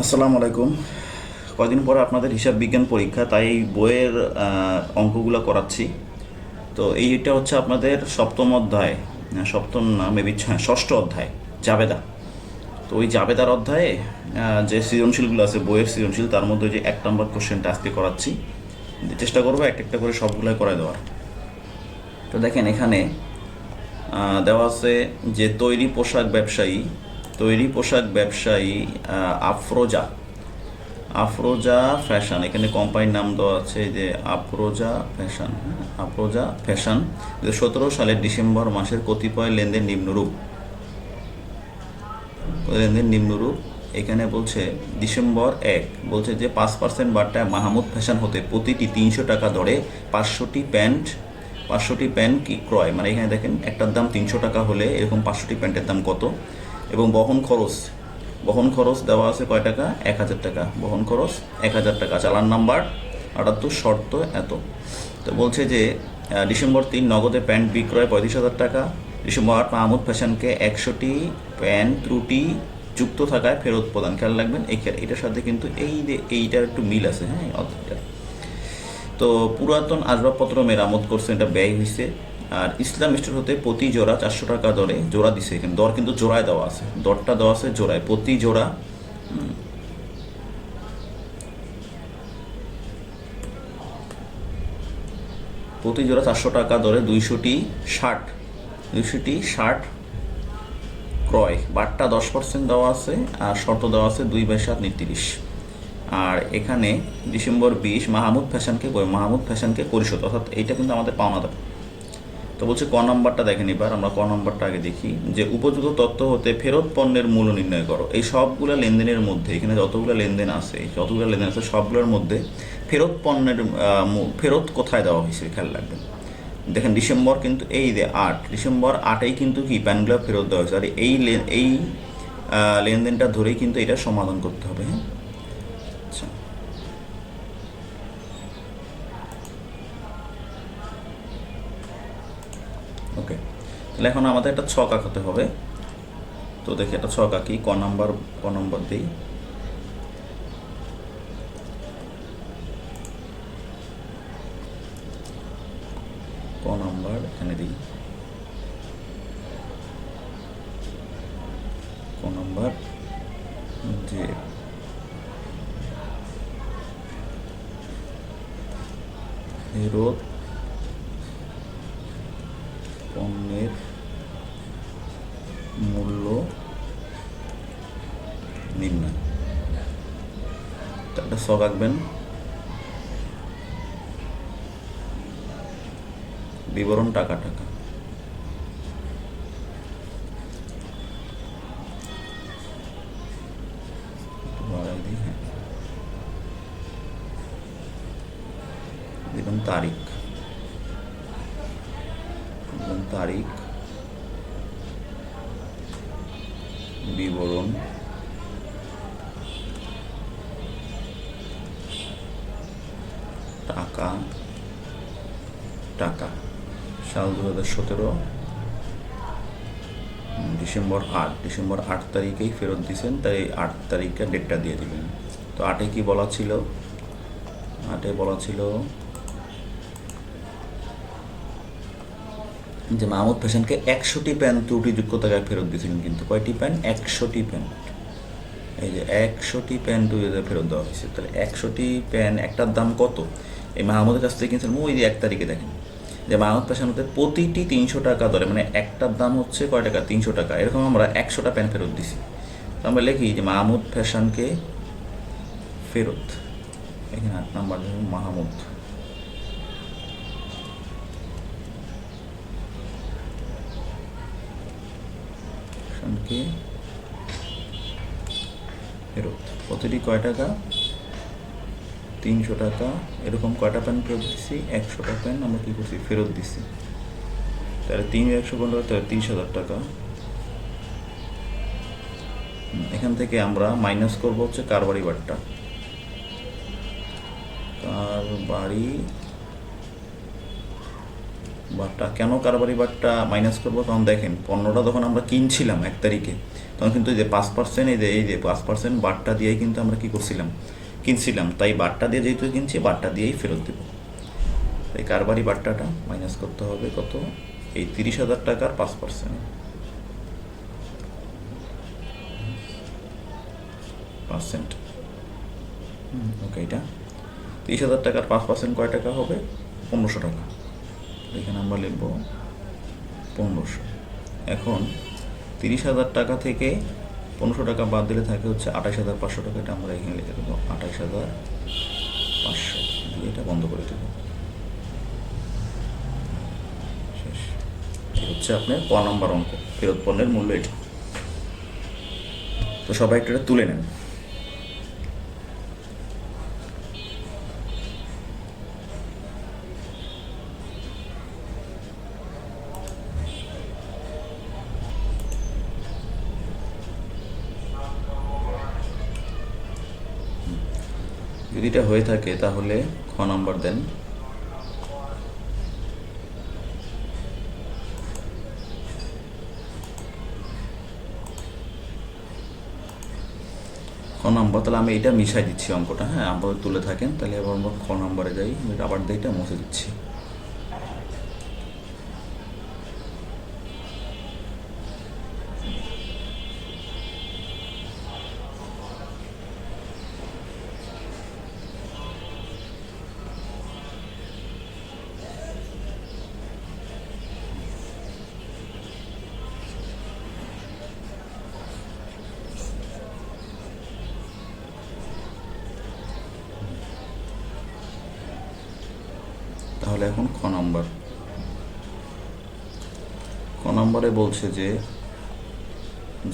আসসালামু আলাইকুম। কয়দিন পরে আপনাদের হিসাব বিজ্ঞান পরীক্ষা, তাই এই বইয়ের অঙ্কগুলো করাচ্ছি। তো এইটা হচ্ছে আপনাদের সপ্তম অধ্যায়, সপ্তম না মেবি ষষ্ঠ অধ্যায়, জাবেদা। তো ওই জাবেদার অধ্যায়ে যে সৃজনশীলগুলো আছে, বইয়ের সৃজনশীল, তার মধ্যে যে 1 নম্বর কোশ্চেনটা আজকে করাচ্ছি। চেষ্টা করবো একটা একটা করে সবগুলোই করায় দেওয়ার। তো দেখেন এখানে দেওয়া আছে যে তৈরি পোশাক ব্যবসায়ী আফরোজা আফরোজা ফ্যাশন, এখানে কোম্পানির নাম দেওয়া আছে যে আফরোজা ফ্যাশন 2017 সালের ডিসেম্বর মাসের কতিপয় লেনদেন নিম্নরূপ। এখানে বলছে ডিসেম্বর 1 বলছে যে 5% বার্তায় মাহমুদ ফ্যাশন হতে প্রতিটি 300 টাকা দরে 500টি প্যান্ট কি ক্রয়, মানে এখানে দেখেন একটার দাম 300 টাকা হলে এরকম 500টি প্যান্টের দাম কত। এবং বহন খরচ দেওয়া আছে কয় টাকা, 1000 টাকা। বহন খরচ 1000 টাকা। চালান নাম্বার 78, শর্ত এত। তো বলছে যে ডিসেম্বর 3 নগদে প্যান্ট বিক্রয় 35,000 টাকা। ডিসেম্বর 8 মাহমুদ ফ্যাশনকে 100টি প্যান্ট ত্রুটি যুক্ত থাকায় ফেরত প্রদান। খেয়াল রাখবেন এটার সাথে কিন্তু এইটার একটু মিল আছে, হ্যাঁ অর্থটা। তো পুরাতন আসবাবপত্র মেরামত করছে, এটা ব্যয় হয়েছে। আর ইসলাম স্টোর হতে প্রতি জোড়া 400 টাকা দরে জোড়া দিছে। এখানে দর কিন্তু জোড়ায় দেওয়া আছে, দরটা দেওয়া আছে জোড়ায়, প্রতি জোড়া 400 টাকা দরে 200টি শার্ট ক্রয়। বাট্টা 10% দেওয়া আছে, আর শর্ত দেওয়া আছে 2/7 39। আর এখানে ডিসেম্বর 20 মাহমুদ ফ্যাশনকে পরিশোধ, অর্থাৎ এইটা কিন্তু আমাদের পাওনা দাম। তো বলছে ক নম্বরটা দেখেন। এবার আমরা ক নম্বরটা আগে দেখি, যে উপযুক্ত তথ্য হতে ফেরত পণ্যের মূল্য নির্ণয় করো। এই সবগুলো লেনদেনের মধ্যে, এখানে যতগুলো লেনদেন আছে সবগুলোর মধ্যে ফেরত কোথায় দেওয়া হয়েছে খেয়াল রাখবেন। দেখেন ডিসেম্বর কিন্তু এই যে ডিসেম্বর 8 কিন্তু কি প্যানগুলো ফেরত দেওয়া হয়েছে। আর এই লেনদেনটা ধরেই কিন্তু এটা সমাধান করতে হবে। হ্যাঁ, আচ্ছা, ওকে। তাহলে এখন আমাদের একটা ছক আঁকাতে হবে। তো দেখি একটা ছক আঁকি। ক নম্বর দিই। ক নম্বর এখানে দিই। ক নম্বর যে ফেরত পণ্যের মূল্য নির্ণয়। একটা ছক আঁকবেন। বিবরণ টাকা। বাড়াই দিই, হ্যাঁ। দিলাম তারিখ, বিবরণ টাকা। সাল 2017, ডিসেম্বর 8 তারিখেই ফেরত দিয়েছেন, তাই 8 তারিখে ডেটটা দিয়ে দিবেন। তো 8-এ কি বলা ছিল? 8-এ বলা ছিল যে মাহমুদ ফ্যাশনকে 100টি প্যান্ট ত্রুটিযুক্ত টাকায় ফেরত দিয়েছিলেন। কিন্তু কয়টি প্যান্ট? 100টি প্যান্ট। এই যে 100টি প্যান্ট ফেরত দেওয়া হয়েছে। তাহলে 100টি প্যান্ট একটার দাম কত? এই মাহমুদের কাছ থেকে কিনছিলাম ওই যে 1 তারিখে। দেখেন যে মাহমুদ ফ্যাশন হতে প্রতিটি 300 টাকা দরে, মানে একটার দাম হচ্ছে কয় টাকা? 300 টাকা। এরকম আমরা 100টা প্যান্ট ফেরত দিছি। তো আমরা লিখি যে মাহমুদ ফ্যাশনকে ফেরত, এখানে 8 নাম্বার মাহমুদ ফ্যাশনকে ফেরত প্রতিটি কয় টাকা? 300 টাকা। এরকম কয়টা প্যান্ট ফেরত দিচ্ছি? 100টা প্যান্ট আমরা কী করছি? ফেরত দিচ্ছি। তাহলে 3 100 তাহলে 30,000 টাকা। এখান থেকে আমরা মাইনাস করব হচ্ছে কারবারি বাট্টা। কেন কারবারি বাট্টা মাইনাস করবো? কারণ দেখেন পণ্যটা যখন আমরা কিনছিলাম 1 তারিখে, তখন কিন্তু এই যে 5%, এই যে 5% বারটা দিয়েই কিন্তু আমরা কি করছিলাম, কিনছিলাম। তাই বারটা দিয়ে যেহেতু কিনছি, বারটা দিয়েই ফেরত দেবো। এই কারবারি বাট্টাটা মাইনাস করতে হবে কত, এই 30,000 টাকার 5%, ওকে। এটা 30,000 টাকার 5% কয় টাকা হবে, 1500 টাকা। এখানে আমরা লিখব 1500। এখন 30,000 টাকা থেকে 1500 টাকা বাদ দিলে থাকে হচ্ছে 28,500 টাকা। এটা আমরা এখানে লিখে দেবো 28,500 দিয়ে এটা বন্ধ করে দেবো। শেষ। এই হচ্ছে আপনার ক নম্বর অঙ্ক, ফেরত পণ্যের মূল্য এটা। তো সবাই একটু এটা তুলে নেন। যদি এটা হয়ে থাকে তাহলে খ নাম্বার দেন। খ নাম্বার, তাহলে আমি এটা মিশাই দিচ্ছি অঙ্কটা, হ্যাঁ আপনাদের তুলে থাকেন। তাহলে এবার আমরা খ নাম্বারে যাই, আবার দিয়ে এটা মুছে দিচ্ছি। তাহলে এখন খ নম্বরে বলছে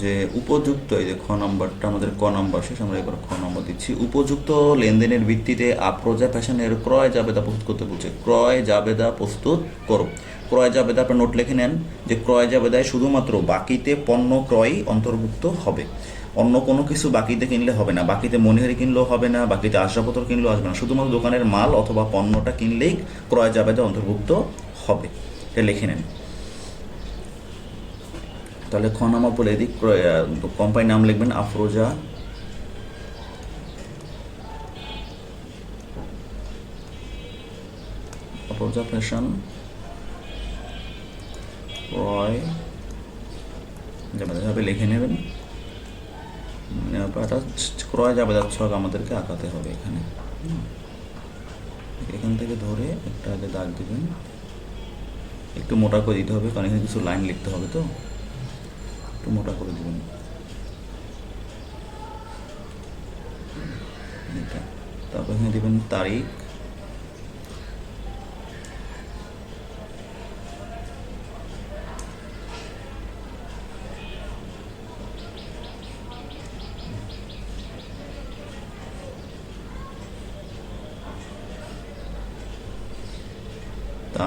যে উপযুক্ত, এই যে খ নম্বরটা আমাদের ক নম্বর শেষ, আমরা এবার খ নম্বর দিচ্ছি। উপযুক্ত লেনদেনের ভিত্তিতে আফরোজা ফ্যাশনের ক্রয় জাবেদা প্রস্তুত করতে বলছে। ক্রয় জাবেদা প্রস্তুত করো। ক্রয় জাবেদা আপনার নোট লিখে নেন যে ক্রয় জাবেদায় শুধুমাত্র বাকিতে পণ্য ক্রয় অন্তর্ভুক্ত হবে, অন্য কোনো কিছু বাকিতে কিনলে হবে না। বাকিতে মনিহারি কিনলেও হবে না, বাকিতে আসবাবপত্র কিনলেও আসবে না, শুধুমাত্র দোকানের মাল অথবা পণ্যটা কিনলেই ক্রয় জাবেদা অন্তর্ভুক্ত হবে। এটা লিখে নেন। তাহলে খ নাম্বার বলে দিক, কোম্পানির নাম লিখবেন আফরোজা ফ্যাশন ক্রয় জাবেদা লিখে নেবেন। একটা ক্রয় জাবেদা ছক আমাদেরকে আঁকাতে হবে এখানে। এখান থেকে ধরে একটা আগে দাগ দেবেন, একটু মোটা করে দিতে হবে কারণ এখানে কিছু লাইন লিখতে হবে, তো একটু মোটা করে দেবেন। তারপর এখানে দেবেন তারিখ,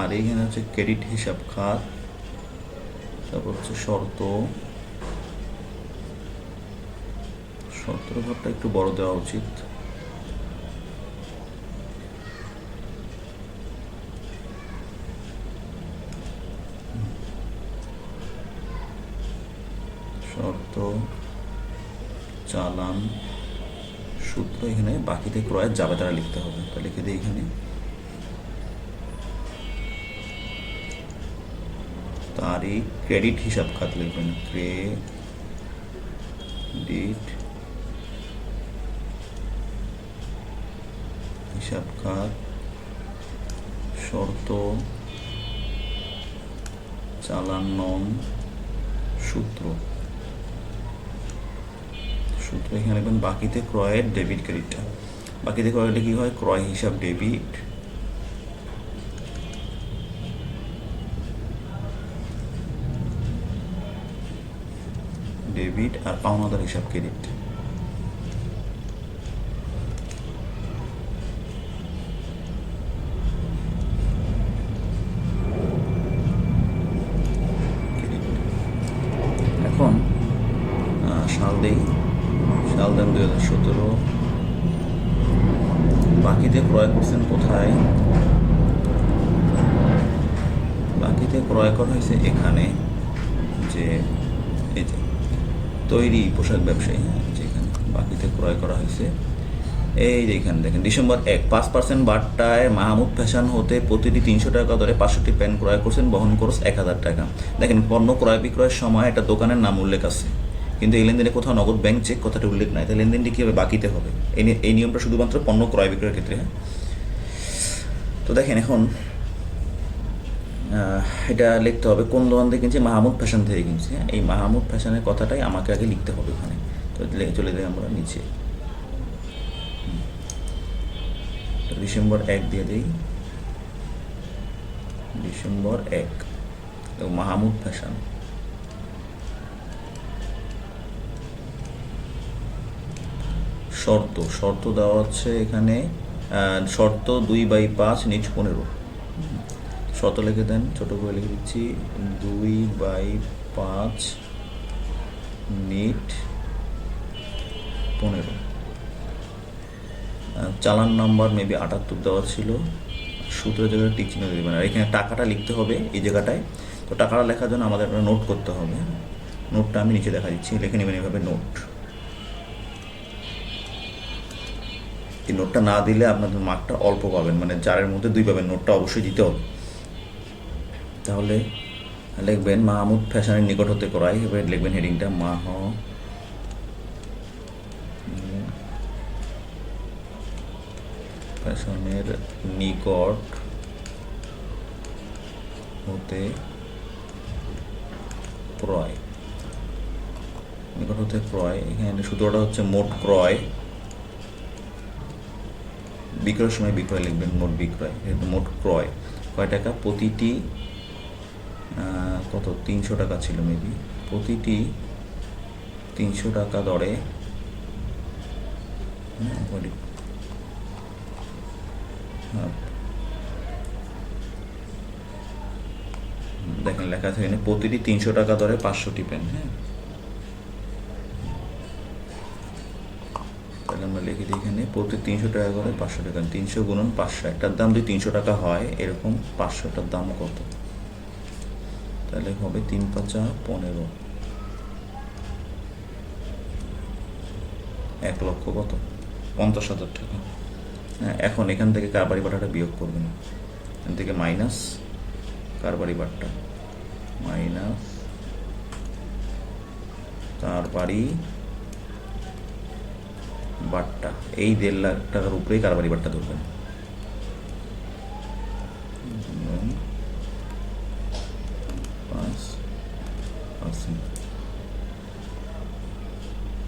আর এখানে হচ্ছে ক্রেডিট হিসাব খাত, তারপর হচ্ছে শর্তের ঘরটা একটু বড় দেওয়া উচিত। শর্ত, চালান, সূত্র, এখানে বাকিতে ক্রয়ের জাবেদাটা লিখতে হবে। তা লিখে দিই এখানে তারিখ, ক্রেডিট হিসাব খাত লিখবেন, ক্রেডিট হিসাব খাত, শর্ত, চালান নং, সূত্র এখানে লিখবেন বাকিতে ক্রয়ের ডেবিট ক্রেডিটটা। বাকিতে ক্রয়টা কি হয়, ক্রয় হিসাব ডেবিট আর পাওনাদার হিসাব ক্রেডিট। এখন সাল দেন 2017। বাকিতে ক্রয় করছেন কোথায়, বাকিতে ক্রয় করা হয়েছে এখানে, যে এই যে তৈরি পোশাক ব্যবসায়ী, হ্যাঁ, যেখানে বাকিতে ক্রয় করা হয়েছে। এই যে এখানে দেখেন ডিসেম্বর 1 5% বাট্টায় মাহমুদ ফ্যাশন হতে প্রতিটি 300 টাকা দরে 65টি প্যান্ট ক্রয় করছেন, বহন খরচ 1000 টাকা। দেখেন পণ্য ক্রয় বিক্রয়ের সময় একটা দোকানের নাম উল্লেখ আছে, কিন্তু এই লেনদেনে কোথাও নগদ ব্যাংক চেক কথাটি উল্লেখ নাই। তাই লেনদেনটি কীভাবে বাকিতে হবে? এই নিয়মটা শুধুমাত্র পণ্য ক্রয় বিক্রয়ের ক্ষেত্রে, হ্যাঁ। তো দেখেন এখন এটা লিখতে হবে কোন দোকান থেকে কিনছি, মাহমুদ ফ্যাশন থেকে কিনছি, হ্যাঁ। এই মাহমুদ ফ্যাশনের কথাটাই আমাকে আগে লিখতে হবে ওখানে। তো চলে যাই আমরা নিচে, ডিসেম্বর 1 দিয়ে দিই, ডিসেম্বর 1 মাহমুদ ফ্যাশন। শর্ত দেওয়া হচ্ছে এখানে, শর্ত 2/5 নিচ 15। শর্ত লিখে দেন, ছোটো করে লিখে দিচ্ছি 2/5 নিট 15। চালান নাম্বার মেবি 78 দেওয়া ছিল, সূত্রের জায়গায় টিক চিহ্ন দেবেন। আর এখানে টাকাটা লিখতে হবে এই জায়গাটায়। তো টাকাটা লেখার জন্য আমাদের একটা নোট করতে হবে। নোটটা আমি নিচে দেখা দিচ্ছি, লিখে নেবেন এভাবে নোট। এই নোটটা না দিলে আপনাদের মার্কটা অল্প পাবেন, মানে 4-এর মধ্যে 2 পাবেন। নোটটা অবশ্যই দিতে হবে। তাহলে লিখবেন মাহমুদ ফ্যাশনের নিকট হতে ক্রয়, এবার লিখবেন হেডিংটা ফ্যাশনের নিকট হতে ক্রয়, নিকট হতে ক্রয়। এখানে সূত্রটা হচ্ছে মোট ক্রয়, বিক্রয়ের সময় বিক্রয় লিখবেন, মোট বিক্রয়। মোট ক্রয় কয় টাকা, প্রতিটি কত 300 টাকা ছিল মেবি, প্রতিটি 300 টাকা দরে দেখেন লেখা আছে এখানে প্রতিটি 300 টাকা দরে 500টি পেন, হ্যাঁ। তাহলে আমরা লিখে দিই এখানে প্রতি 300 টাকা করে 500 টাকা, 300 গুণন 500, একটার দাম যদি 300 টাকা হয় এরকম 500টার দাম কত, তাহলে হবে 3×5 = 15, 1 লক্ষ কত 50,000 টাকা। হ্যাঁ, এখন এখান থেকে কারবারি বাটাটা বিয়োগ করবেন, এখান থেকে মাইনাস কারবারি বাট্টা, মাইনাস কারবারি বাট্টা, এই 1.5 লাখ টাকার উপরেই কারবারি বাট্টা ধরবেন।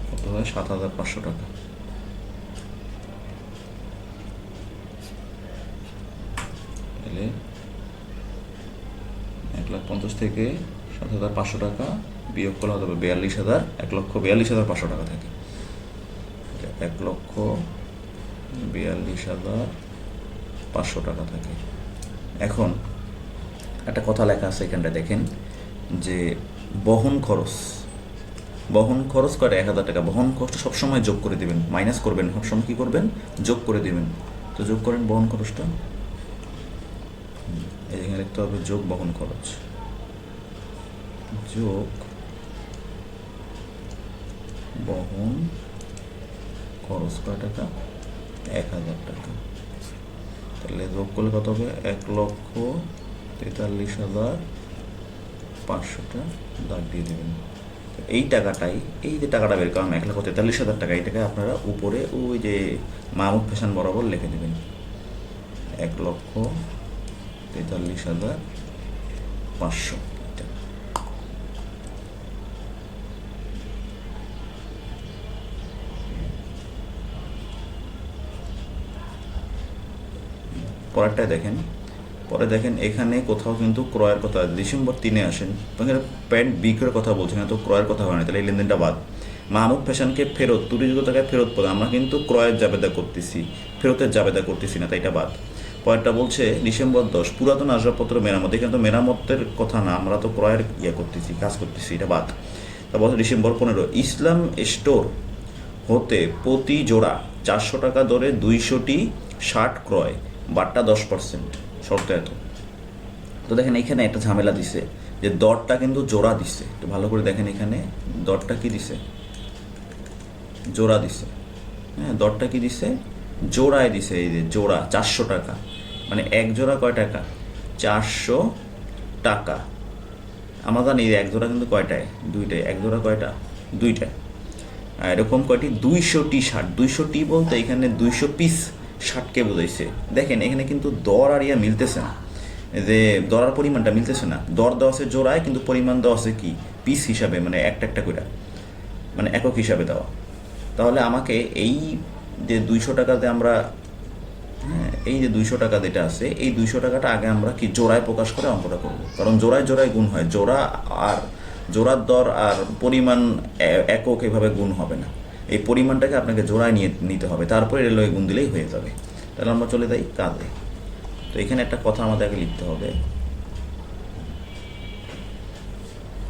কত হয় 7,500 টাকা। তাহলে 1,50,000 থেকে 7,500 টাকা বিয়োগ করলে হবে 42,000, 1,42,500 টাকা থাকে, 1,42,500 টাকা থাকে। এখন একটা কথা লেখা আছে এখানটা দেখেন যে বহন খরচ করে 1,000 টাকা। বহন খরচটা সবসময় যোগ করে দেবেন, মাইনাস করবেন, সবসময় কী করবেন, যোগ করে দেবেন। তো যোগ করেন বহন খরচটা, এখানে লিখতে হবে যোগ বহন খরচ, যোগ বহন খরচ কয় টাকা, 1,000 টাকা। তাহলে যোগ করলে কত হবে, 1,43,500টা দাগ দিয়ে দেবেন। এই টাকাটাই, এই যে টাকাটা বের করলাম 1,43,000 টাকা, এই টাকায় আপনারা উপরে ওই যে মাহমুদ ফ্যাশন বরাবর লিখে দেবেন 1,43,500। পরেরটায় দেখেন, পরে দেখেন এখানে কোথাও কিন্তু ক্রয়ের কথা, ডিসেম্বর 3-এ আসেন, এখানে প্যান্ট বিক্রয়ের কথা বলছেন, তো ক্রয়ের কথা হয় না, তাহলে এই লেনদেনটা বাদ। মাহমুদ ফ্যাশনকে ফেরত 2,000 টাকায় ফেরত পড়ে, আমরা কিন্তু ক্রয়ের জাবেদা করতেছি, ফেরতের জাবেদা করতেছি না, তাই এটা বাদ। পরেরটা বলছে ডিসেম্বর 10 পুরাতন আসবাবপত্র মেরামত, এখানে তো মেরামতের কথা না, আমরা তো ক্রয়ের করতেছি, কাজ করতেছি, এটা বাদ। তারপর ডিসেম্বর 15 ইসলাম স্টোর হতে প্রতি জোড়া 400 টাকা দরে 200টি শার্ট ক্রয়, বাট্টা 10%, শর্ত এত। তো দেখেন এখানে একটা ঝামেলা দিছে যে দরটা কিন্তু জোড়া দিছে, একটু ভালো করে দেখেন এখানে দরটা কি দিছে, জোড়া দিছে, হ্যাঁ দরটা কি দিছে, জোড়ায় দিছে, এই যে জোড়া 400 টাকা, মানে এক জোড়া কয় টাকা, 400 টাকা। আমরা জানি এক জোড়া কিন্তু কয়টায়, দুইটায়, এক জোড়া কয়টা, দুইটায়। এরকম কয়টি, 200টি শার্ট, 200টি বলতে এখানে 200 পিস শার্টকে বোঝাইছে। দেখেন এখানে কিন্তু দর আর ইয়া মিলতেছে না, যে দরার পরিমাণটা মিলতেছে না, দর দেওয়া আছে জোড়ায় কিন্তু পরিমাণ দেওয়া আছে কি পিস হিসাবে, মানে একটা একটা করে, মানে একক হিসাবে দেওয়া। তাহলে আমাকে এই যে 200 টাকাতে আমরা, হ্যাঁ এই যে 200 টাকা যেটা আছে, এই 200 টাকাটা আগে আমরা কি জোড়ায় প্রকাশ করে অঙ্কটা করব, কারণ জোড়ায় জোড়ায় গুণ হয়, জোড়া আর জোড়ার দর আর পরিমাণ একক এভাবে গুণ হবে না, এই পরিমাণটাকে আপনাকে জোড়ায় নিতে হবে, তারপরে রেলওয়ে গুণ দিলেই হয়ে যাবে। তাহলে আমরা চলে যাই কাজে। তো এখানে একটা কথা আমাদের আগে লিখতে হবে,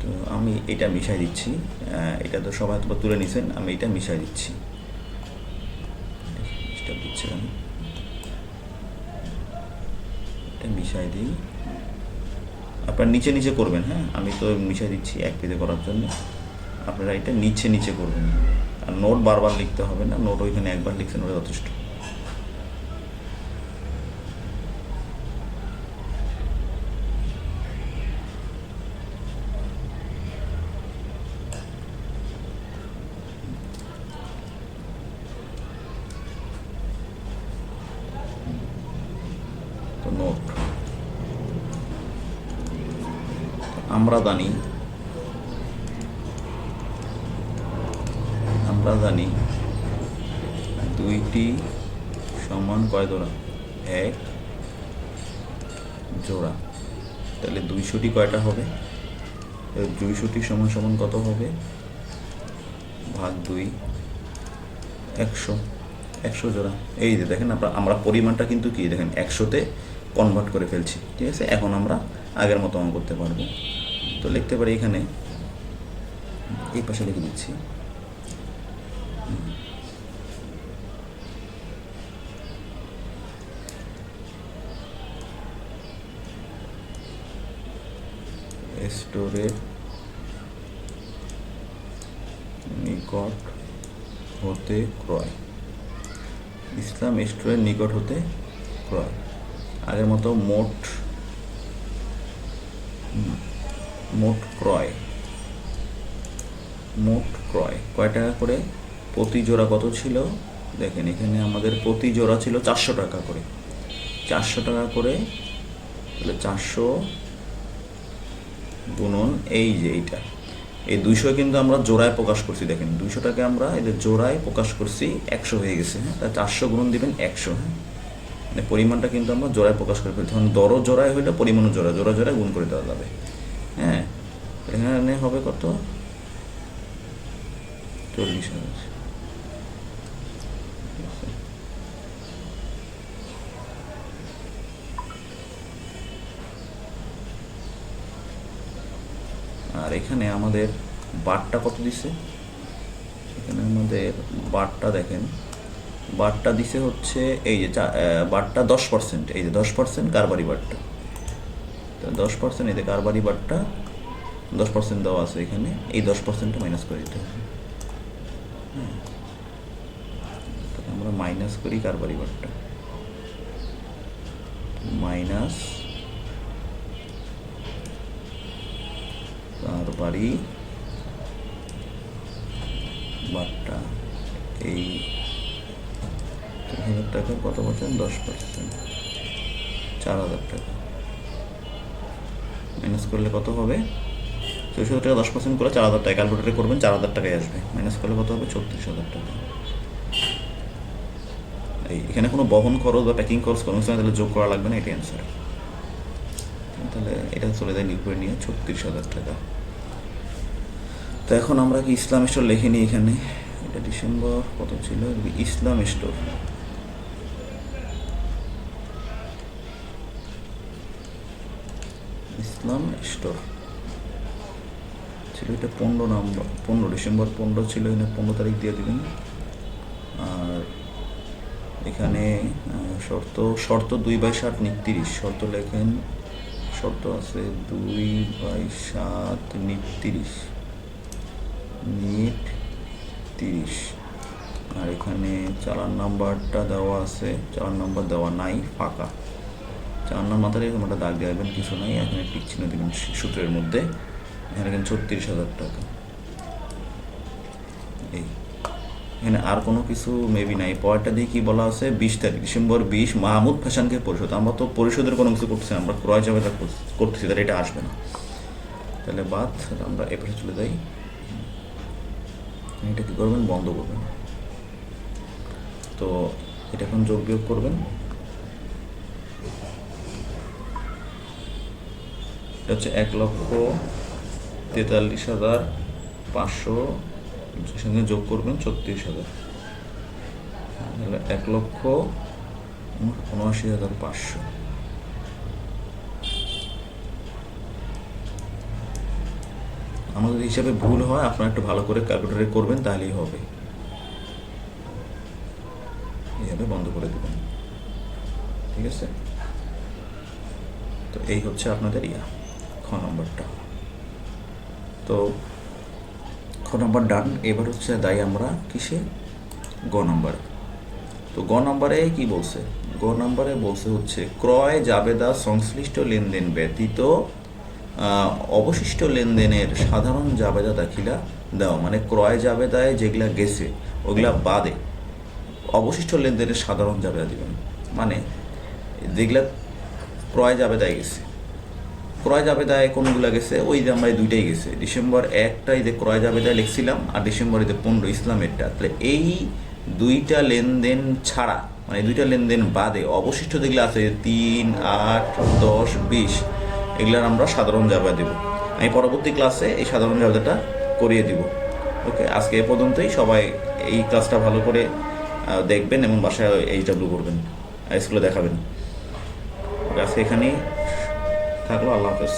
তো আমি এটা মিশাই দিচ্ছি, এটা তো সবাই তো তুলে নিছেন, আমি এটা মিশাই দিচ্ছি, দিচ্ছিলাম এটা মিশাই দিই, আপনারা নিচে নিচে করবেন, হ্যাঁ আমি তো মিশাই দিচ্ছি এক পেজে করার জন্য, আপনারা এটা নিচে নিচে করবেন, আর নোট বারবার লিখতে হবে না, নোট ওইখানে একবার লিখছেন ওটা যথেষ্ট। তো নোট আমরা জানি, দুইটি সমান কয় জোড়া, এক জোড়া। তাহলে 200টি কয়টা হবে, 200টি সমান সমান কত হবে, ভাগ 2, 100, 100 জোড়া। এই যে দেখেন আমরা পরিমাণটা কিন্তু কি দেখেন 100-তে কনভার্ট করে ফেলছি, ঠিক আছে। এখন আমরা আগের মতো অঙ্ক করতে পারবো। তো লিখতে পারি এখানে, এই পাশে লিখে দিচ্ছি, স্টোরের নিকট হতে ক্রয়, ইসলাম স্টোরের নিকট হতে ক্রয়। আগের মতো মোট ক্রয় কয় টাকা করে, প্রতি জোড়া কত ছিল দেখেন, এখানে আমাদের প্রতি জোড়া ছিল 400 টাকা করে, 400 টাকা করে, তাহলে 400 গুণন এই যে এইটা, এই 200 কিন্তু আমরা জোড়ায় প্রকাশ করছি, দেখেন 200 টাকা আমরা এদের জোড়ায় প্রকাশ করছি, 100 হয়ে গেছে, হ্যাঁ তাহলে 400 গুণন দিবেন 100, হ্যাঁ মানে পরিমাণটা কিন্তু আমরা জোড়ায় প্রকাশ করে ফেলছি, তখন দরও জোড়ায় হইলে পরিমাণও জোড়ায় গুণ করে দেওয়া যাবে, হ্যাঁ এখানে হবে কত, 40,000। আর এখানে আমাদের বারটা কত দিছে, এখানে আমাদের বারটা দেখেন, বারটা দিছে হচ্ছে এই যে বারটা 10%, এই যে 10% কারবারি বারটা, 10% এই যে কারবারি বারটা 10% দেওয়া আছে এখানে, এই 10%টা মাইনাস করে দিতে হবে, হ্যাঁ আমরা মাইনাস করি কারবারি বারটা, মাইনাস কারবারি বারটা, এই 1000 টাকার কত পাচ্ছেন, 10%, 4000 টাকা মাইনাস করলে কত হবে, 64,000 টাকা 10% করে 4000 টাকা, ক্যালকুলেটারে করবেন 4000 টাকায় আসবে, মাইনাস করলে কত হবে, 36,000 টাকা। এই এখানে কোনো বহন খরচ বা প্যাকিং খরচ কোনো সময় তাহলে যোগ করা লাগবে না, এটাই অ্যান্সার। তাহলে এটা চলে যায় লিকুইড নিয়ে 36,000 টাকা। তো এখন আমরা কি ইসলাম স্টোর লিখে নিই এখানে, এটা ডিসেম্বর কত ছিল, ইসলাম স্টোর, ইসলাম স্টোর ছিল, এটা 15 নম্বর, 15 ডিসেম্বর 15 ছিল, এখানে 15 তারিখ দিয়ে দেবেন। আর এখানে শর্ত 2/7 নিট 30, শর্ত লেখেন, শর্ত আছে 2/7 নিট 30, আর এখানে চালান নাম্বারটা দেওয়া আছে, চালান নাম্বার দেওয়া নাই, ফাঁকা। চালান নাম্বার মাথায় এরকম একটা দাগ দেবেন, কিছু নাই, এখানে টিক চিহ্ন দেবেন সূত্রের মধ্যে। এখানে 36,000 টাকা। এই এখানে আর কোনো কিছু মেবি নাই। পরেরটা দিয়ে কি বলা আছে, 20 তারিখ ডিসেম্বর 20 মাহমুদ ফ্যাশনকে পরিশোধ। আমরা তো পরিশোধের কোনো কিছু করতেছি না, আমরা ক্রয় যাবে করতেছি, তাহলে এটা আসবে না, তাহলে বাদ। আমরা এ পাশে চলে যাই। এটা কী করবেন, বন্ধ করবেন। তো এটা এখন যোগ বিয়োগ করবেন। এটা হচ্ছে 1,43,500, সঙ্গে যোগ করবেন 36,000, তাহলে 1,79,500। আমাদের হিসাবে ভুল হয়, আপনারা একটু ভালো করে ক্যালকুলেটরে করবেন, তাহলেই হবে। এইভাবে বন্ধ করে দেবেন, ঠিক আছে। তো এই হচ্ছে আপনাদের খ নম্বরটা। তো খ নম্বর ডান। এবার হচ্ছে দায়ী আমরা কিসে, গ নম্বরে। তো গ নম্বরে কি বলছে, গ নম্বরে বলছে হচ্ছে ক্রয় জাবেদা সংশ্লিষ্ট লেনদেন ব্যতীত অবশিষ্ট লেনদেনের সাধারণ জাবেদা দাখিলা দেওয়া। মানে ক্রয় জাবেদায় যেগুলা গেছে ওগুলা বাদে অবশিষ্ট লেনদেনের সাধারণ জাবেদা দিবেন। মানে যেগুলা ক্রয় জাবেদায় গেছে, ক্রয় জাবেদায় কোনগুলো গেছে, ওই যে আমরা এই দুইটাই গেছে, ডিসেম্বর 1টাই যে ক্রয় জাবেদায় লিখছিলাম, আর ডিসেম্বরে যে 15 ইসলামেরটা। তাহলে এই দুইটা লেনদেন ছাড়া, মানে এই দুইটা লেনদেন বাদে অবশিষ্ট যেগুলো আছে 3, 8, 10, 20, এগুলার আমরা সাধারণ জাবেদা দেব। আমি পরবর্তী ক্লাসে এই সাধারণ জাবেদাটা করিয়ে দিব। ওকে, আজকে এ পর্যন্তই। সবাই এই ক্লাসটা ভালো করে দেখবেন এবং বাসায় HW করবেন, স্কুলে দেখাবেন। আজকে এখানেই থাকলো। আল্লাহ হাফেজ।